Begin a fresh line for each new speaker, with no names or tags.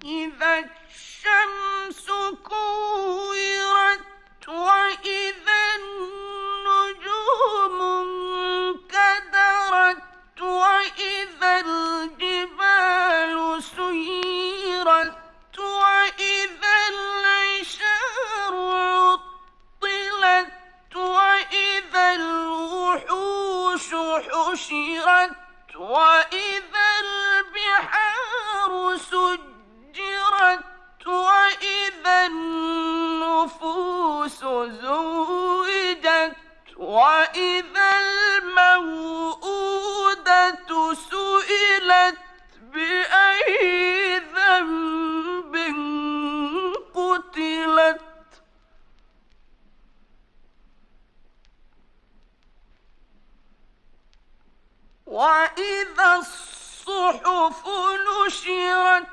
إذا الشمس كورت وإذا النجوم انكدرت وإذا الجبال سيرت وإذا العشار عطلت وإذا الوحوش حشرت وإذا البحار سجرت وإذا النفوس زوجت وإذا الموءودة سئلت بأي ذنب قتلت وإذا الصحف نشرت